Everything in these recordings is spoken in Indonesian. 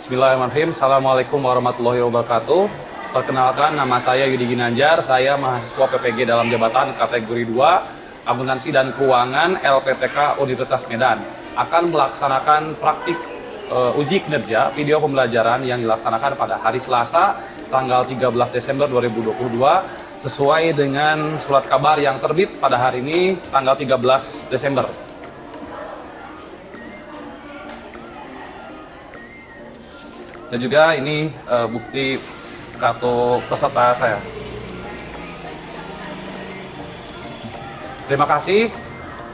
Bismillahirrahmanirrahim. Assalamualaikum warahmatullahi wabarakatuh. Perkenalkan, nama saya Yudi Ginanjar. Saya mahasiswa PPG dalam jabatan kategori 2, Akuntansi dan Keuangan LPTK Universitas Medan. Akan melaksanakan praktik uji kinerja video pembelajaran yang dilaksanakan pada hari Selasa, tanggal 13 Desember 2022, sesuai dengan surat kabar yang terbit pada hari ini, tanggal 13 Desember. Dan juga ini bukti kartu peserta saya. Terima kasih.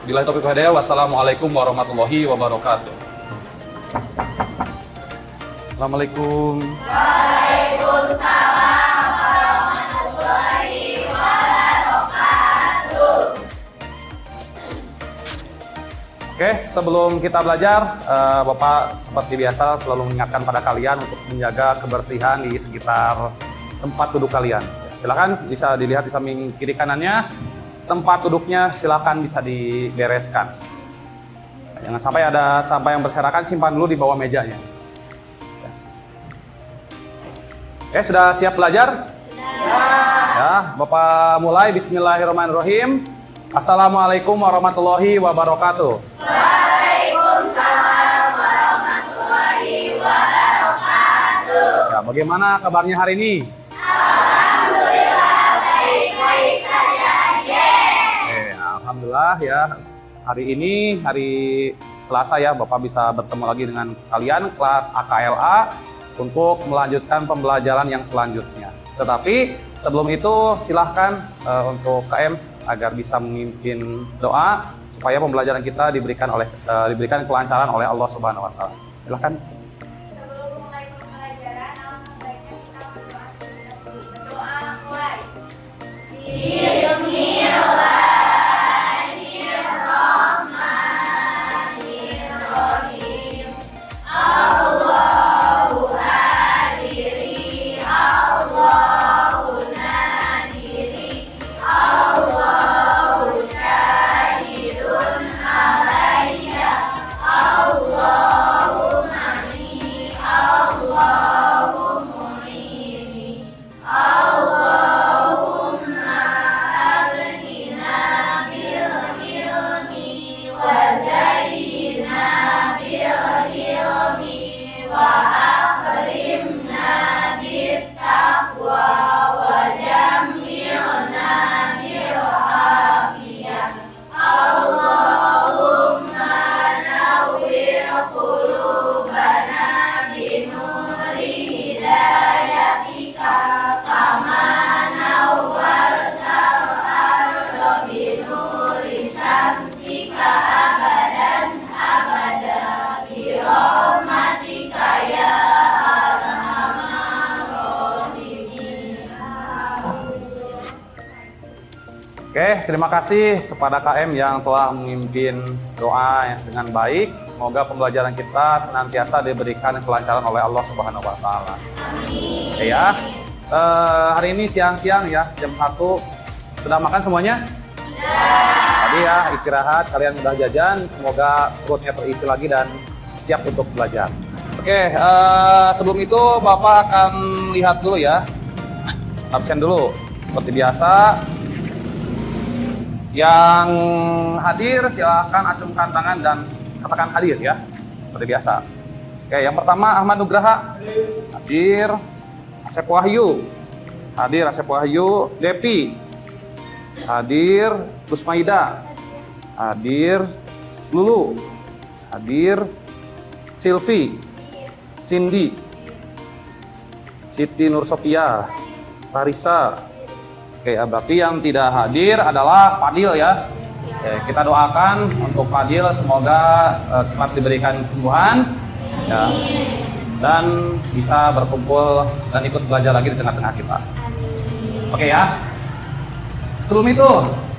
Billahi taufiq wal hidayah. Wassalamualaikum warahmatullahi wabarakatuh. Assalamualaikum. Waalaikumsalam warahmatullahi wabarakatuh. Oke, sebelum kita belajar, Bapak seperti biasa selalu mengingatkan pada kalian untuk menjaga kebersihan di sekitar tempat duduk kalian. Silakan bisa dilihat di samping kiri kanannya, tempat duduknya silakan bisa dibereskan. Jangan sampai ada sampah yang berserakan, simpan dulu di bawah mejanya. Oke, sudah siap belajar? Sudah. Ya, Bapak mulai. Bismillahirrahmanirrahim. Assalamualaikum warahmatullahi wabarakatuh. Waalaikumsalam warahmatullahi wabarakatuh. Ya, bagaimana kabarnya hari ini? Alhamdulillah baik-baik saja. Alhamdulillah ya. Hari ini hari Selasa ya, Bapak bisa bertemu lagi dengan kalian kelas AKLA untuk melanjutkan pembelajaran yang selanjutnya. Tetapi sebelum itu silahkan untuk KM agar bisa memimpin doa supaya pembelajaran kita diberikan kelancaran oleh Allah Subhanahu wa taala. Silakan. Sebelum mulai pembelajaran, alangkah baiknya kita berdoa mulai. Bismillahirrahmanirrahim. Allahu hadiri, Allahu nadiri, Allahu syahidun alayya, Allahu ma'ni, Allahu mu'ini, Allahumma aghnina bil ilmi wa zayyina bil ilmi wa akrimna bit taqwa wa jammilna bil afiyah. Allahumma nawwir qulubana binuri hidayatika kama nawwartal arda binuri samsika abadan abada birahmatika ya arhamar rahimin. Oke, terima kasih kepada KM yang telah memimpin doa dengan baik. Semoga pembelajaran kita senantiasa diberikan kelancaran oleh Allah Subhanahu wa taala. Amin. Oke ya. Hari ini siang-siang ya, jam 1. Sudah makan semuanya? Tadi ya, istirahat, kalian udah jajan, semoga perutnya terisi lagi dan siap untuk belajar. Oke, sebelum itu Bapak akan lihat dulu ya. Absen dulu. Seperti biasa. Yang hadir silahkan acungkan tangan dan katakan hadir ya. Seperti biasa. Oke, yang pertama Ahmad Nugraha. Hadir. Asep Wahyu. Hadir Asep Wahyu. Depi. Hadir. Kusmaida. Hadir. Lulu. Hadir. Silvi. Cindy. Siti Nur Sofia. Tarisa. Oke, ya, berarti yang tidak hadir adalah Fadil ya. Oke, kita doakan untuk Fadil semoga cepat diberikan kesembuhan ya, dan bisa berkumpul dan ikut belajar lagi di tengah-tengah kita. Oke ya. Sebelum itu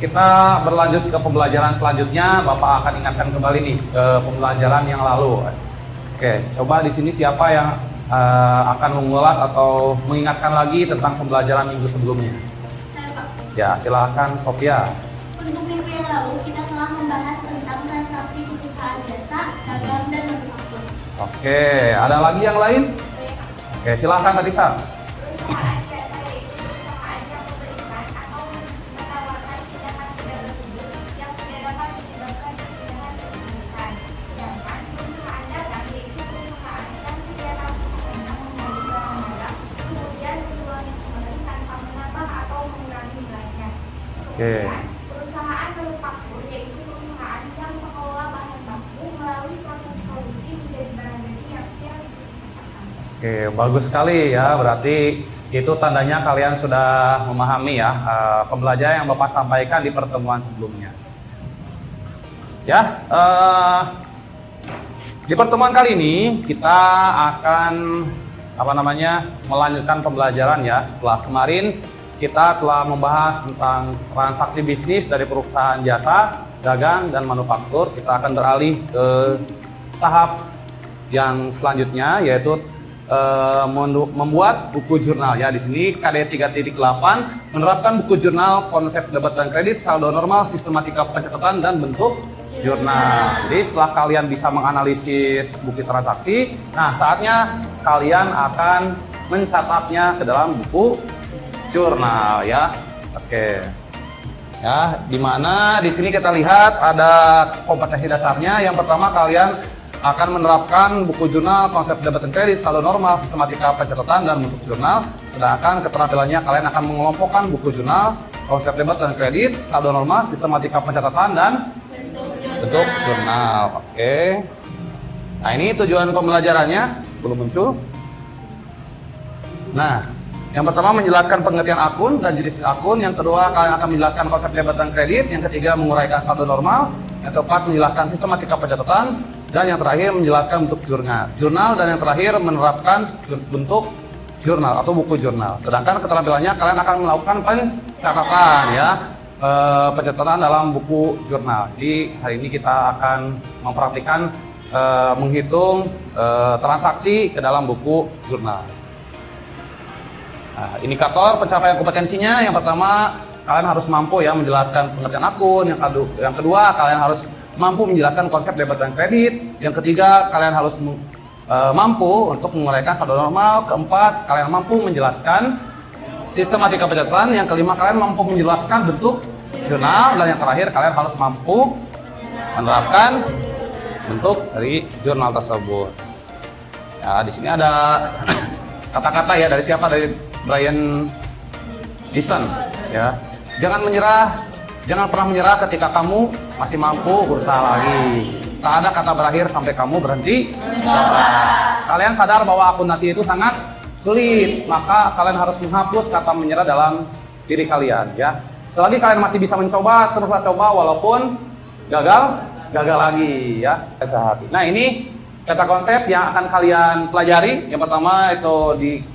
kita berlanjut ke pembelajaran selanjutnya. Bapak akan ingatkan kembali nih ke pembelajaran yang lalu. Oke, coba di sini siapa yang akan mengulas atau mengingatkan lagi tentang pembelajaran minggu sebelumnya? Saya, Pak. Ya, silakan Sofia. Untuk minggu yang lalu kita telah membahas tentang transaksi perusahaan jasa, dagang, dan manufaktur. Oke, ada lagi yang lain? Oke, silakan Tadisa. Perusahaan jasa yaitu perusahaan yang memberikan atau menawarkan tindakan tidak bertujuan yang tidak dapat menyebabkan kehilangan kepemilikan. Sedangkan perusahaan dagang yaitu perusahaan yang kegiatan usahanya membeli barang-barang kemudian menjualnya kembali tanpa menambah atau mengurangi nilainya. Oke. Perusahaan manufaktur yaitu perusahaan yang mengelola bahan baku melalui proses produksi menjadi barang jadi yang siap dipasarkan. Oke, bagus sekali ya. Berarti itu tandanya kalian sudah memahami ya pembelajaran yang Bapak sampaikan di pertemuan sebelumnya. Ya, di pertemuan kali ini kita akan melanjutkan pembelajaran ya. Setelah kemarin kita telah membahas tentang transaksi bisnis dari perusahaan jasa, dagang, dan manufaktur. Kita akan beralih ke tahap yang selanjutnya, yaitu membuat buku jurnal ya. Di sini KD 3.8 menerapkan buku jurnal, konsep debit dan kredit, saldo normal, sistematika pencatatan, dan bentuk jurnal. Jadi setelah kalian bisa menganalisis bukti transaksi, nah saatnya kalian akan mencatatnya ke dalam buku jurnal ya. Oke. Ya, dimana di sini kita lihat ada kompetensi dasarnya. Yang pertama, kalian akan menerapkan buku jurnal, konsep debit dan kredit, saldo normal, sistematika pencatatan, dan bentuk jurnal. Sedangkan keterampilannya kalian akan mengelompokkan buku jurnal, konsep debit dan kredit, saldo normal, sistematika pencatatan, dan bentuk jurnal. Oke. Nah, ini tujuan pembelajarannya belum muncul. Nah, yang pertama menjelaskan pengertian akun dan jenis akun. Yang kedua, kalian akan menjelaskan konsep debit dan kredit. Yang ketiga, menguraikan saldo normal. Yang keempat, menjelaskan sistematika pencatatan. Dan yang terakhir, menjelaskan bentuk jurnal. Dan yang terakhir, menerapkan bentuk jurnal atau buku jurnal. Sedangkan keterampilannya kalian akan melakukan pencatatan ya, pencatatan dalam buku jurnal. Jadi hari ini kita akan mempraktikkan menghitung transaksi ke dalam buku jurnal. Nah, indikator pencapaian kompetensinya, yang pertama kalian harus mampu ya menjelaskan pengertian akun. Yang kedua, kalian harus mampu menjelaskan konsep debit dan kredit. Yang ketiga, kalian harus mampu untuk menguraikan saldo normal. Keempat, kalian mampu menjelaskan sistematika pencatatan. Yang kelima, kalian mampu menjelaskan bentuk jurnal. Dan yang terakhir, kalian harus mampu menerapkan bentuk dari jurnal tersebut. Ya, di sini ada kata-kata ya, dari siapa? Dari Brian Dyson ya. Jangan menyerah, jangan pernah menyerah ketika kamu masih mampu berusaha lagi. Tak ada kata berakhir sampai kamu berhenti mencoba. Kalian sadar bahwa akuntansi itu sangat sulit, maka kalian harus menghapus kata menyerah dalam diri kalian ya. Selagi kalian masih bisa mencoba, teruslah coba walaupun gagal lagi ya. Nah, ini kata konsep yang akan kalian pelajari. Yang pertama itu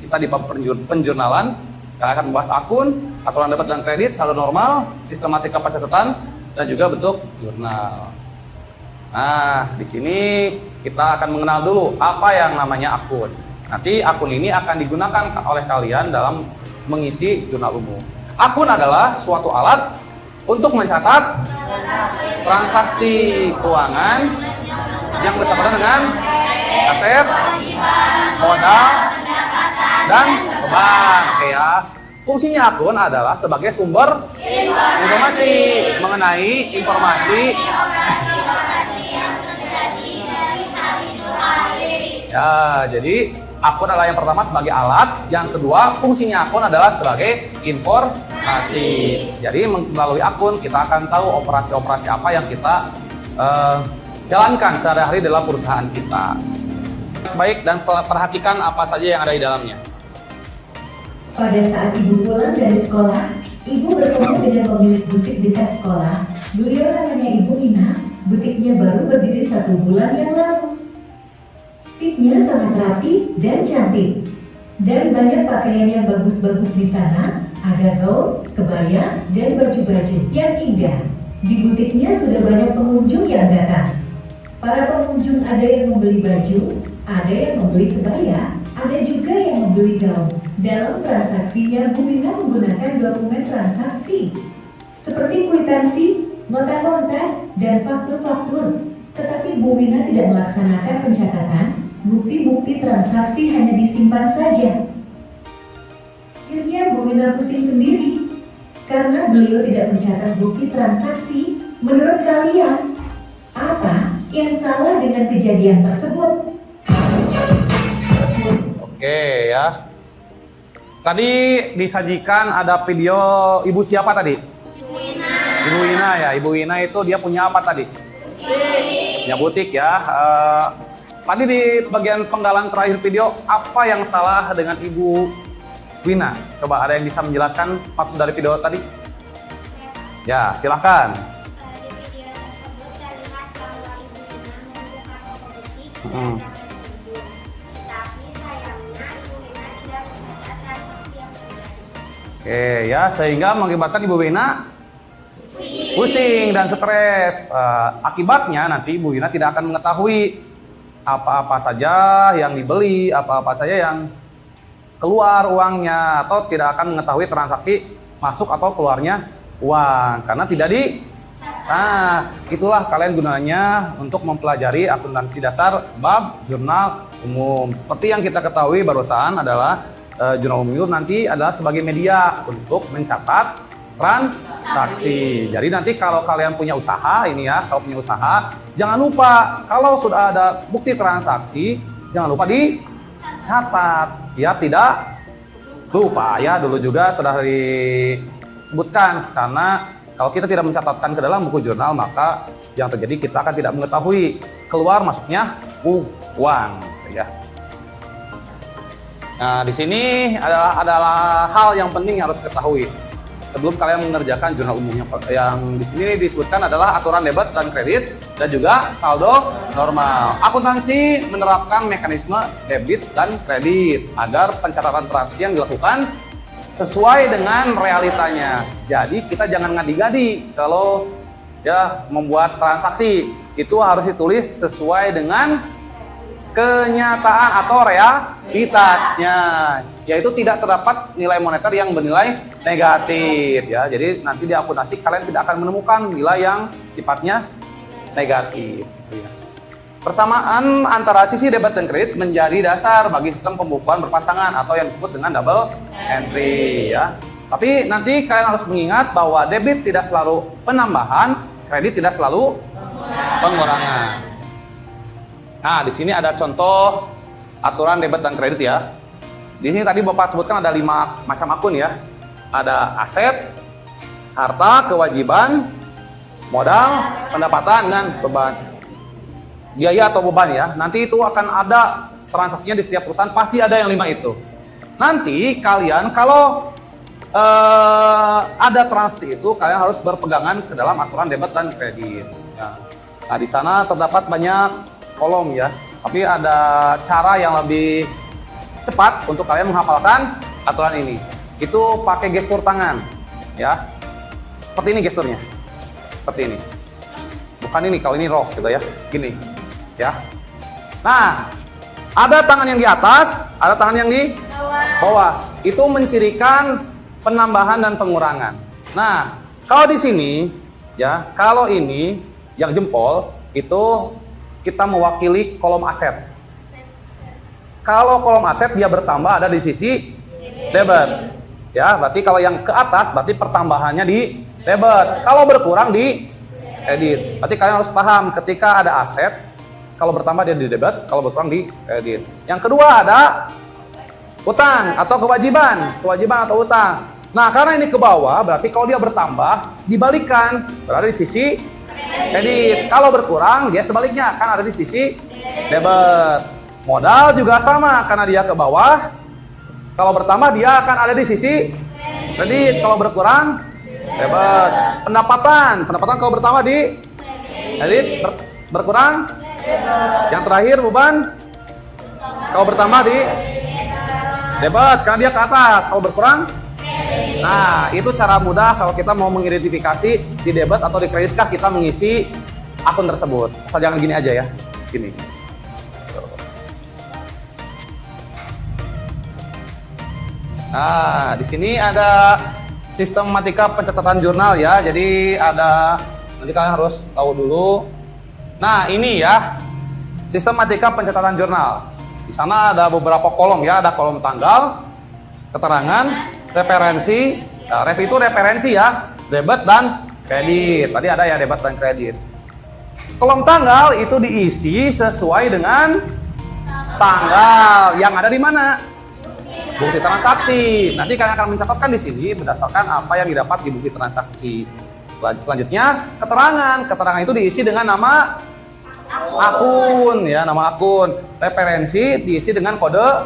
kita di bab penjurnalan. Kita akan membahas akun, aturan debit dan kredit, saldo normal, sistematika pencatatan, dan juga bentuk jurnal. Nah, di sini kita akan mengenal dulu apa yang namanya akun. Nanti akun ini akan digunakan oleh kalian dalam mengisi jurnal umum. Akun adalah suatu alat untuk mencatat transaksi keuangan yang bersangkutan dengan aset, modal, dan beban. Oke ya. Fungsinya akun adalah sebagai sumber informasi mengenai informasi ya. Jadi akun adalah yang pertama sebagai alat, yang kedua fungsinya akun adalah sebagai informasi. Jadi melalui akun kita akan tahu operasi-operasi apa yang kita jalankan sehari-hari dalam perusahaan kita. Baik, dan perhatikan apa saja yang ada di dalamnya. Pada saat ibu pulang dari sekolah, ibu bertemu dengan pemilik butik dekat sekolah. Beliau namanya Ibu Ina, butiknya baru berdiri 1 bulan yang lalu. Tipnya sangat rapi dan cantik. Dan banyak pakaian yang bagus-bagus di sana, ada gaun, kebaya, dan baju-baju yang indah. Di butiknya sudah banyak pengunjung yang datang. Para pengunjung ada yang membeli baju, ada yang membeli kebaya, ada juga yang membeli gaun. Dalam transaksinya, Bu Ina menggunakan dokumen transaksi seperti kwitansi, nota kontak, dan faktur-faktur. Tetapi Bu Ina tidak melaksanakan pencatatan. Bukti-bukti transaksi hanya disimpan saja. Akhirnya Bu Ina pusing sendiri karena beliau tidak mencatat bukti transaksi. Menurut kalian, apa yang salah dengan kejadian tersebut? Oke ya. Tadi disajikan ada video ibu siapa tadi? Ibu Ina ya. Ibu Ina itu dia punya apa tadi? Punya butik ya. Tadi di bagian penggalan terakhir video, apa yang salah dengan Ibu Wina? Coba ada yang bisa menjelaskan maksud dari video tadi? Ya, silahkan. Di video tersebut terlihat bahwa Ibu Ina membuka toko butik dan dapat pengunjung. Tetapi sayangnya Ibu Ina tidak mencatat transaksi yang terjadi. Oke ya, sehingga mengakibatkan Ibu Wina pusing dan stres. Akibatnya nanti Ibu Wina tidak akan mengetahui apa-apa saja yang dibeli, apa-apa saja yang keluar uangnya, atau tidak akan mengetahui transaksi masuk atau keluarnya uang karena tidak di. Nah, itulah kalian gunanya untuk mempelajari akuntansi dasar bab jurnal umum. Seperti yang kita ketahui barusan adalah jurnal umum itu nanti adalah sebagai media untuk mencatat transaksi. Jadi nanti kalau kalian punya usaha ini ya, kalau punya usaha, jangan lupa kalau sudah ada bukti transaksi, jangan lupa dicatat. Ya, tidak lupa ya, dulu juga sudah disebutkan karena kalau kita tidak mencatatkan ke dalam buku jurnal, maka yang terjadi kita akan tidak mengetahui keluar masuknya uang ya. Nah, di sini adalah hal yang penting yang harus ketahui sebelum kalian mengerjakan jurnal umum. Yang di sini disebutkan adalah aturan debit dan kredit dan juga saldo normal. Akuntansi menerapkan mekanisme debit dan kredit agar pencatatan transaksi yang dilakukan sesuai dengan realitanya. Jadi kita jangan ngadi-ngadi kalau ya membuat transaksi, itu harus ditulis sesuai dengan kenyataan atau realitasnya, yaitu tidak terdapat nilai moneter yang bernilai negatif ya. Jadi nanti di akuntansi kalian tidak akan menemukan nilai yang sifatnya negatif ya. Persamaan antara sisi debit dan kredit menjadi dasar bagi sistem pembukuan berpasangan atau yang disebut dengan double entry ya. Tapi nanti kalian harus mengingat bahwa debit tidak selalu penambahan, kredit tidak selalu pengurangan. Nah, di sini ada contoh aturan debit dan kredit ya. Di sini tadi Bapak sebutkan ada 5 macam akun ya. Ada aset, harta, kewajiban, modal, pendapatan, dan beban. Biaya atau beban ya. Nanti itu akan ada transaksinya di setiap perusahaan, pasti ada yang 5 itu. Nanti kalian kalau ada transaksi itu, kalian harus berpegangan ke dalam aturan debit dan kredit. Ya. Nah, di sana terdapat banyak kolom ya, tapi ada cara yang lebih cepat untuk kalian menghafalkan aturan ini. Itu pakai gestur tangan ya, seperti ini gesturnya, seperti ini, bukan ini, kalau ini roh gitu ya, gini ya. Nah, ada tangan yang di atas, ada tangan yang di bawah. Itu mencirikan penambahan dan pengurangan. Nah, kalau di sini ya, kalau ini yang jempol itu kita mewakili kolom aset. Kalau kolom aset dia bertambah ada di sisi debit. Ya, berarti kalau yang ke atas berarti pertambahannya di debit. Kalau berkurang di kredit. Berarti kalian harus paham ketika ada aset, kalau bertambah dia di debit, kalau berkurang di kredit. Yang kedua ada utang atau kewajiban atau utang. Nah, karena ini ke bawah berarti kalau dia bertambah dibalikan, berada di sisi kredit. Kalau berkurang dia sebaliknya, kan ada di sisi debit. Modal juga sama, karena dia ke bawah Kalau bertambah dia akan ada di sisi kredit. Kalau berkurang debit. Pendapatan kalau bertambah di kredit, berkurang debit. Yang terakhir beban kalau bertambah di debit karena dia ke atas. Kalau berkurang, nah itu cara mudah kalau kita mau mengidentifikasi di debit atau di kreditkah kita mengisi akun tersebut. Asal jangan gini aja ya, gini. Nah, di sini ada sistematika pencatatan jurnal ya. Jadi ada, nanti kalian harus tahu dulu. Nah, ini ya sistematika pencatatan jurnal. Di sana ada beberapa kolom ya, ada kolom tanggal, keterangan, referensi. Nah, ref itu referensi ya, debit dan kredit. Tadi ada ya debit dan kredit. Kolom tanggal itu diisi sesuai dengan tanggal yang ada di mana? Bukti transaksi. Nanti kalian akan mencatatkan di sini berdasarkan apa yang didapat di bukti transaksi. Selanjutnya keterangan. Keterangan itu diisi dengan nama akun ya, nama akun. Referensi diisi dengan kode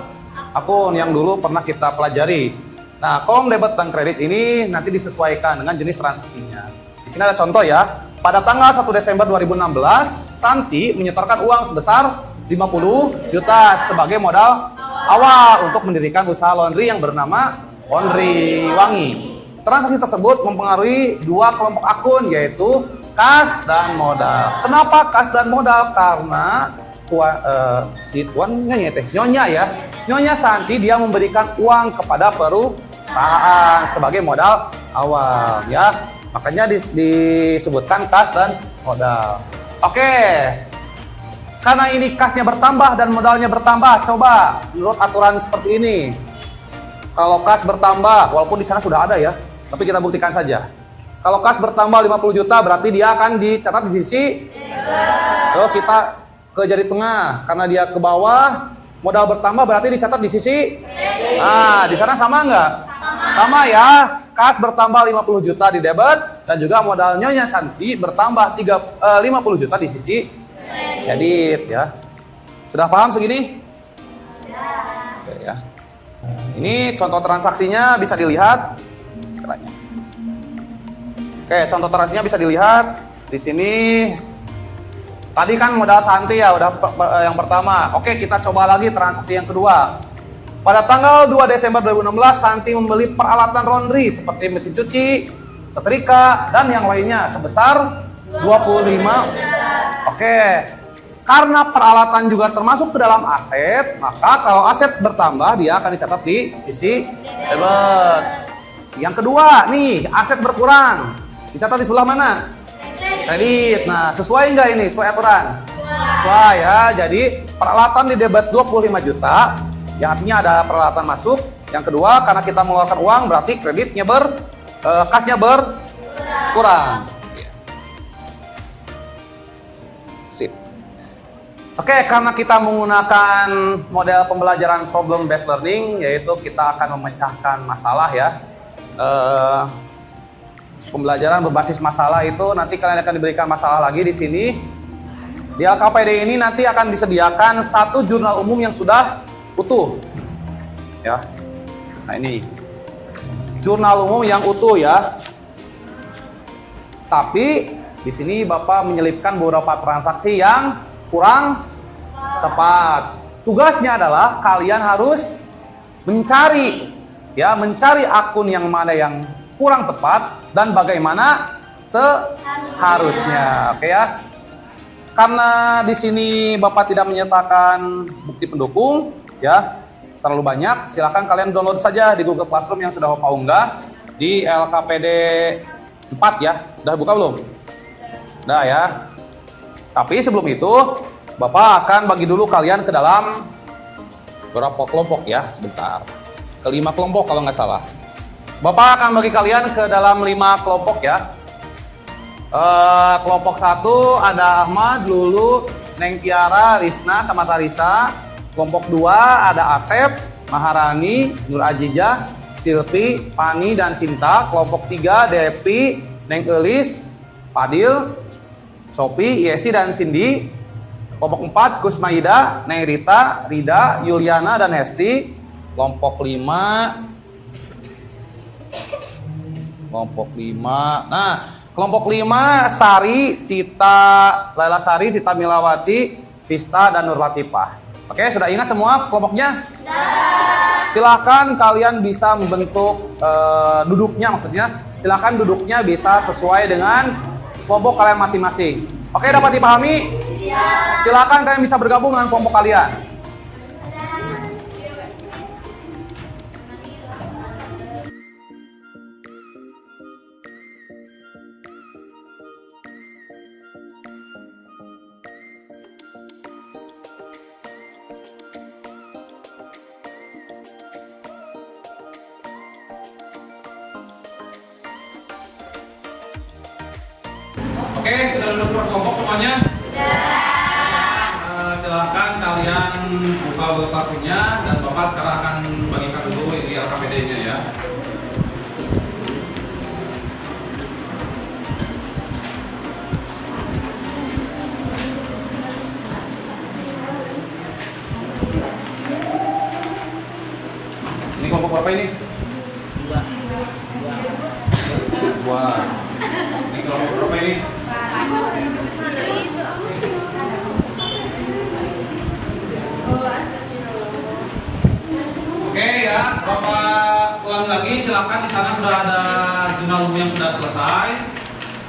akun yang dulu pernah kita pelajari. Nah, kolom debit dan kredit ini nanti disesuaikan dengan jenis transaksinya. Di sini ada contoh ya. Pada tanggal 1 Desember 2016, Santi menyetorkan uang sebesar 50 juta sebagai modal awal untuk mendirikan usaha laundry yang bernama Laundry Wangi. Transaksi tersebut mempengaruhi dua kelompok akun, yaitu kas dan modal. Kenapa kas dan modal? Karena si tuan nyonya ya, Nyonya Santi dia memberikan uang kepada perusahaan sebagai modal awal ya. Makanya disebutkan kas dan modal. Oke. Karena ini kasnya bertambah dan modalnya bertambah, coba menurut aturan seperti ini. Kalau kas bertambah, walaupun di sana sudah ada ya, tapi kita buktikan saja. Kalau kas bertambah 50 juta, berarti dia akan dicatat di sisi. Kalau kita ke jari tengah, karena dia ke bawah, modal bertambah berarti dicatat di sisi. Nah, di sana sama nggak? Sama ya. Kas bertambah 50 juta di debit dan juga modal Nyonya Santi bertambah 50 juta di sisi kredit ya. Sudah paham segini? Oke, ya. Ini contoh transaksinya bisa dilihat. Oke, contoh transaksinya bisa dilihat di sini. Tadi kan modal Santi ya, udah yang pertama. Oke, kita coba lagi transaksi yang kedua. Pada tanggal 2 Desember 2016, Santi membeli peralatan laundry seperti mesin cuci, setrika, dan yang lainnya sebesar 25. Oke, karena peralatan juga termasuk ke dalam aset, maka kalau aset bertambah dia akan dicatat di sisi debit. Yang kedua nih, aset berkurang, dicatat di sebelah mana? Kredit. Nah, sesuai nggak ini? Sesuai aturan? Sesuai ya. Jadi peralatan di debit 25 juta, yang artinya ada peralatan masuk. Yang kedua, karena kita mengeluarkan uang, berarti kreditnya kasnya berkurang. Sip. Oke, karena kita menggunakan model pembelajaran problem based learning, yaitu kita akan memecahkan masalah ya. Pembelajaran berbasis masalah itu nanti kalian akan diberikan masalah lagi di sini. Di LKPD ini nanti akan disediakan satu jurnal umum yang sudah utuh. Ya. Nah, ini jurnal umum yang utuh ya. Tapi di sini Bapak menyelipkan beberapa transaksi yang kurang tepat. Tugasnya adalah kalian harus mencari akun yang mana yang kurang tepat dan bagaimana seharusnya. Oke ya. Karena di sini Bapak tidak menyertakan bukti pendukung ya, terlalu banyak, silakan kalian download saja di Google Classroom yang sudah Bapak unggah di LKPD 4 ya. Udah buka belum? Udah ya. Tapi sebelum itu Bapak akan bagi dulu kalian ke dalam berapa kelompok ya, sebentar. Ke 5 kelompok kalau nggak salah. Bapak akan bagi kalian ke dalam 5 kelompok ya. Kelompok 1 ada Ahmad, Lulu, Neng Tiara, Risna, sama Tarisa. Kelompok 2 ada Asep, Maharani, Nur Ajijah, Silvi, Pani, dan Sinta. Kelompok 3 Depi, Neng Elis, Padil, Sopi, Yesi, dan Cindy. Kelompok 4 Kusmaida, Neng Rita, Rida, Yuliana, dan Hesti. kelompok 5. Kelompok 5. Nah, kelompok 5 Sari, Tita Laila Sari, Tita Milawati, Vista dan Nur Latifah. Oke, sudah ingat semua kelompoknya? Sudah. Silahkan kalian bisa membentuk duduknya, maksudnya silahkan duduknya bisa sesuai dengan kelompok kalian masing-masing. Oke, dapat dipahami? Siap. Silahkan kalian bisa bergabung dengan kelompok kalian. Oke, sudah duduk berkelompok semuanya? Sudah. Silahkan kalian buka buku kartunya dan Bapak sekarang akan bagikan dulu ini LKPD-nya ya. Ini kelompok berapa ini? Dua. Ini kelompok berapa ini? Oke ya, Bapak ulang lagi. Silakan di sana sudah ada jurnal umum yang sudah selesai.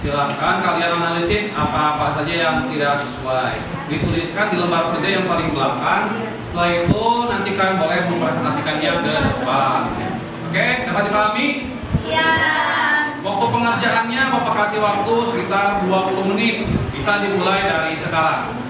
Silakan kalian analisis apa-apa saja yang tidak sesuai. Dituliskan di lembar kerja yang paling belakang. Setelah itu nanti kalian boleh mempresentasikannya ke depan. Oke, dapat dipahami? Iya. Waktu pengerjaannya Bapak kasih waktu sekitar 20 menit. Bisa dimulai dari sekarang.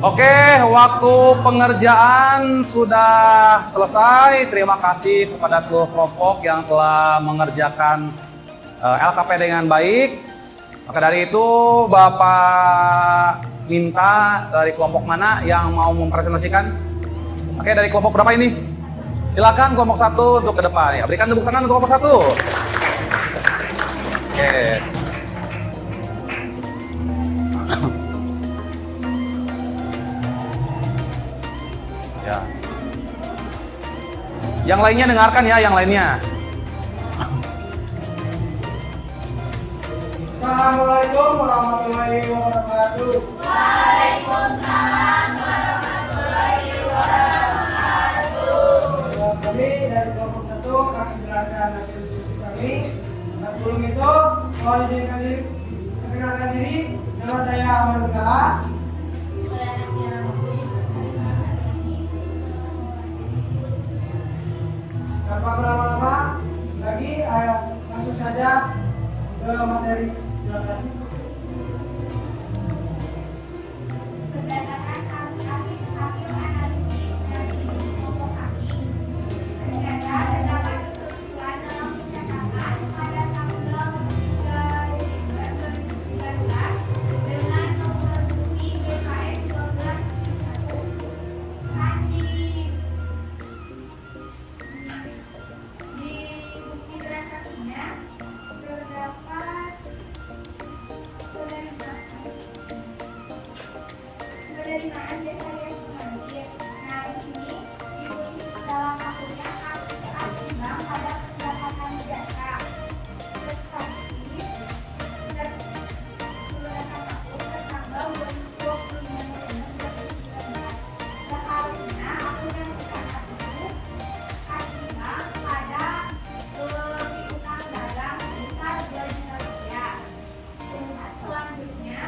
Oke, waktu pengerjaan sudah selesai. Terima kasih kepada seluruh kelompok yang telah mengerjakan LKP dengan baik. Maka dari itu, Bapak minta dari kelompok mana yang mau mempresentasikan? Oke, dari kelompok berapa ini? Silakan kelompok 1 untuk ke depan. Ya, berikan tepuk tangan untuk kelompok 1. Oke. Ya. Yang lainnya dengarkan ya, yang lainnya. Assalamualaikum warahmatullahi wabarakatuh. Waalaikumsalam warahmatullahi wabarakatuh. Kami dari kelompok 1 akan menjelaskan hasil diskusi kami. Nah, sebelum itu, mohon izinkan diri, perkenalkan diri. Nama saya Ahmad Nugraha. Tanpa berlama-lama lagi, langsung saja ke materi. Silakan. Berdasarkan hasil analisis dari kelompok kami, ternyata terdapat ketentuan dalam percakapan pada tanggal 3 Desember 2019 dengan nomor bukti BKM 12.1. Kan di bukti transaksinya terdapat penerimaan jasa yang mengalir. Nah, di sini ditulis dalam akunnya asli bank ada pendapatan jasa. Tetapi berdasarkan akun tertanggal 25 November 2019. Seharusnya akun yang tercatat itu asli bank pada piutang dagang sebesar 2 juta rupiah. Dan selanjutnya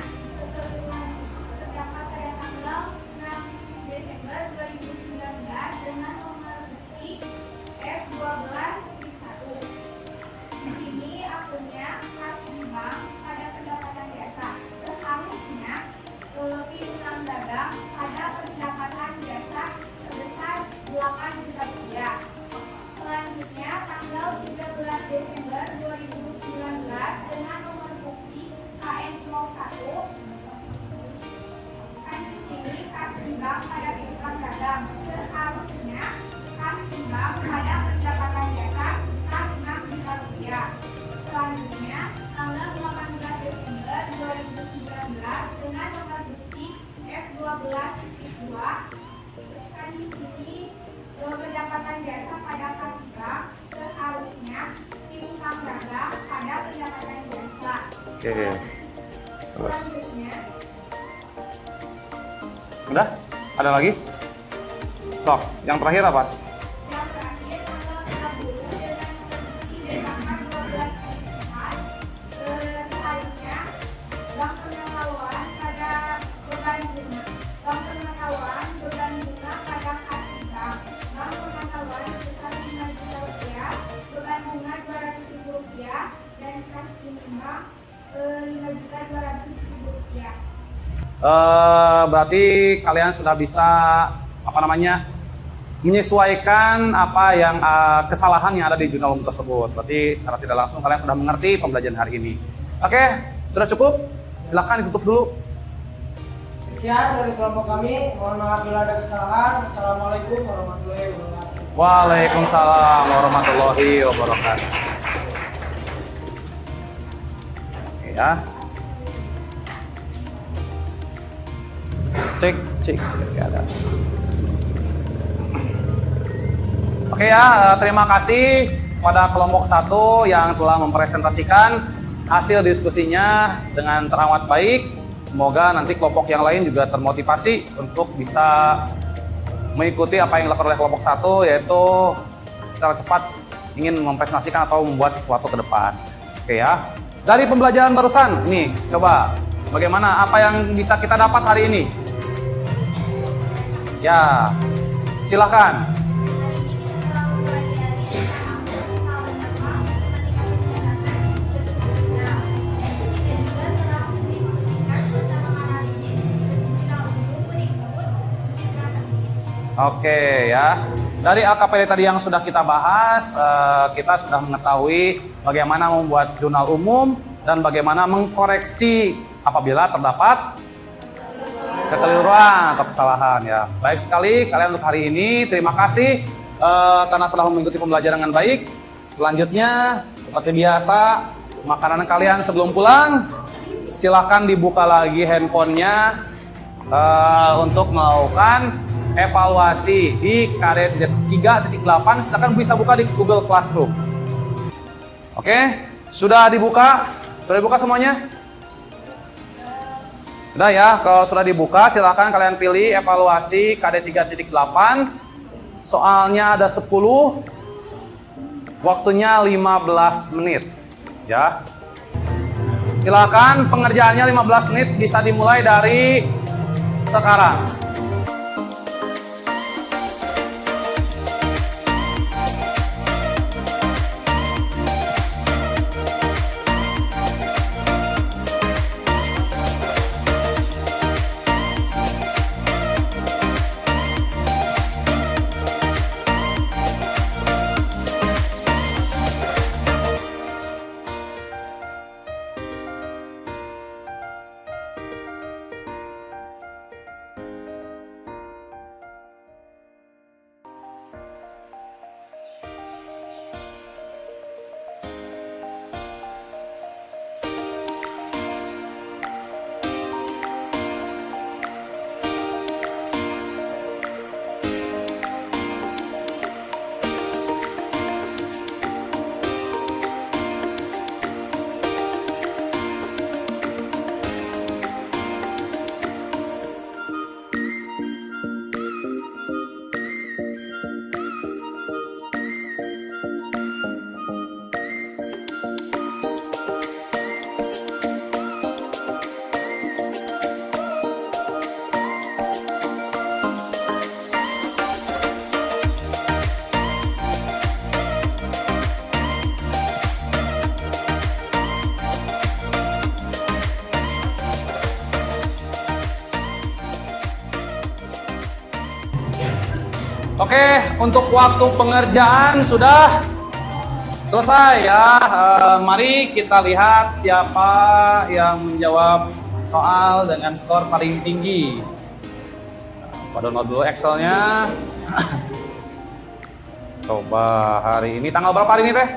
terdapat pada tanggal 6 Desember 2019 dengan nomor bukti F12.1. Di sini akunnya asli bank pada pendapatan jasa. Seharusnya piutang dagang pada pendapatan jasa sebesar 8 juta rupiah. Selanjutnya tanggal 13 Desember 2019 dengan nomor bukti KN01. Kan di sini kas timbang pada piutang dagang. Seharusnya kas timbang pada pendapatan jasa sebesar 6 juta rupiah. Selanjutnya tanggal 18 Desember 2019 dengan nomor bukti F12.2. Kan di sini pendapatan jasa pada kas timbang. Seharusnya piutang dagang pada pendapatan jasa. Oke. Terus. Selanjutnya Udah? Ada lagi? Sok, yang terakhir apa? yang terakhir tanggal 30 dengan bukti desakan 12.4. Seharusnya bank pengetahuan pada beban bunga. Bank pengetahuan beban bunga pada kas timbang. Bank pengetahuan sebesar 5 juta rupiah, beban bunga 200.000 rupiah, dan kas timbang 5.200.000 rupiah. Berarti kalian sudah bisa menyesuaikan apa yang kesalahan yang ada di jurnal umum tersebut. Berarti secara tidak langsung kalian sudah mengerti pembelajaran hari ini. Oke, sudah cukup? Silakan ditutup dulu. Sekian dari kelompok kami. Mohon maaf bila ada kesalahan. Assalamualaikum warahmatullahi wabarakatuh. Waalaikumsalam warahmatullahi wabarakatuh. Oke ya. Cek. Oke, ada. Oke ya, terima kasih pada kelompok 1 yang telah mempresentasikan hasil diskusinya dengan teramat baik. Semoga nanti kelompok yang lain juga termotivasi untuk bisa mengikuti apa yang dilakukan oleh kelompok 1, yaitu secara cepat ingin mempresentasikan atau membuat sesuatu ke depan. Oke ya. Dari pembelajaran barusan, nih coba bagaimana apa yang bisa kita dapat hari ini? Ya, silakan. Hari ini kita telah mempelajari tentang hal bernama matematika percakapan bentuk jurnal. Dan kita juga telah mendiskusikan tentang menganalisis bentuk jurnal umum berikut bukti transaksi. Oke ya. Dari AKPD tadi yang sudah kita bahas, kita sudah mengetahui bagaimana membuat jurnal umum dan bagaimana mengkoreksi apabila terdapat kekeliruan atau kesalahan ya. Baik sekali kalian untuk hari ini. Terima kasih karena sudah mengikuti pembelajaran dengan baik. Selanjutnya seperti biasa, makanan kalian sebelum pulang silahkan dibuka lagi handphonenya untuk melakukan evaluasi di KD 3.8. Silakan bisa buka di Google Classroom. Oke, sudah dibuka? Sudah dibuka semuanya? Sudah ya, kalau sudah dibuka silakan kalian pilih evaluasi KD 3.8. Soalnya ada 10, waktunya 15 menit. Ya. Silakan pengerjaannya 15 menit bisa dimulai dari sekarang. Oke, untuk waktu pengerjaan sudah selesai ya. Mari kita lihat siapa yang menjawab soal dengan skor paling tinggi. Download dulu Excelnya. Coba hari ini tanggal berapa hari ini teh?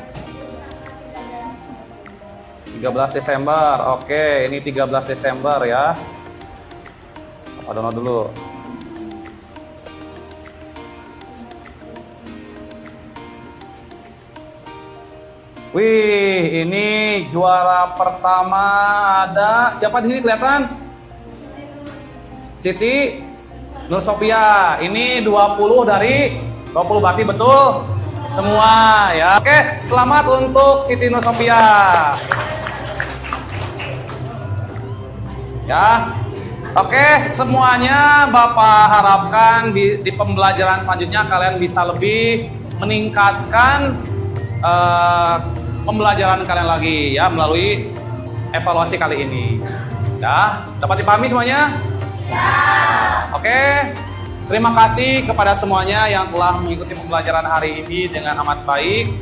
13 Desember. Oke, ini 13 Desember ya. Download dulu. Wih, ini juara pertama ada siapa di sini kelihatan? Siti Nur Sophia. Ini 20 dari 20 berarti betul semua ya. Oke, selamat untuk Siti Nur Sophia. Ya. Oke, semuanya Bapak harapkan di pembelajaran selanjutnya kalian bisa lebih meningkatkan pembelajaran kalian lagi ya melalui evaluasi kali ini. Ya, dapat dipahami semuanya? Ya. Oke. Terima kasih kepada semuanya yang telah mengikuti pembelajaran hari ini dengan amat baik.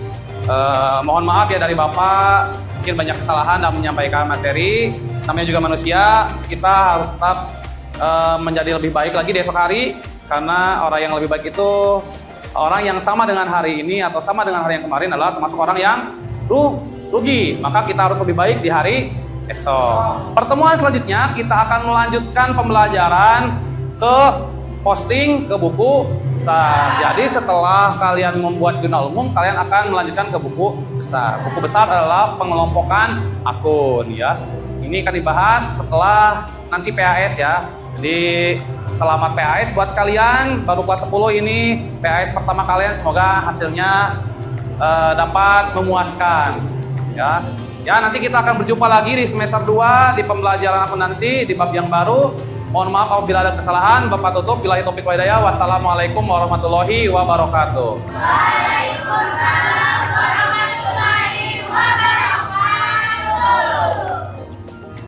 Mohon maaf ya dari Bapak, mungkin banyak kesalahan dalam menyampaikan materi. Namanya juga manusia, kita harus tetap menjadi lebih baik lagi di esok hari, karena orang yang lebih baik itu orang yang sama dengan hari ini atau sama dengan hari yang kemarin adalah termasuk orang yang rugi. Maka kita harus lebih baik di hari esok. Pertemuan selanjutnya kita akan melanjutkan pembelajaran ke posting ke buku besar. Jadi setelah kalian membuat jurnal umum, kalian akan melanjutkan ke buku besar. Buku besar adalah pengelompokan akun ya. Ini akan dibahas setelah nanti PAS ya. Jadi selamat PAS buat kalian baru kelas 10 ini PAS pertama kalian, semoga hasilnya dapat memuaskan ya. Ya, nanti kita akan berjumpa lagi di semester 2 di pembelajaran akuntansi di bab yang baru. Mohon maaf apabila ada kesalahan. Bapak tutup. Billahi taufiq wal hidayah. Wassalamualaikum warahmatullahi wabarakatuh. Waalaikumsalam.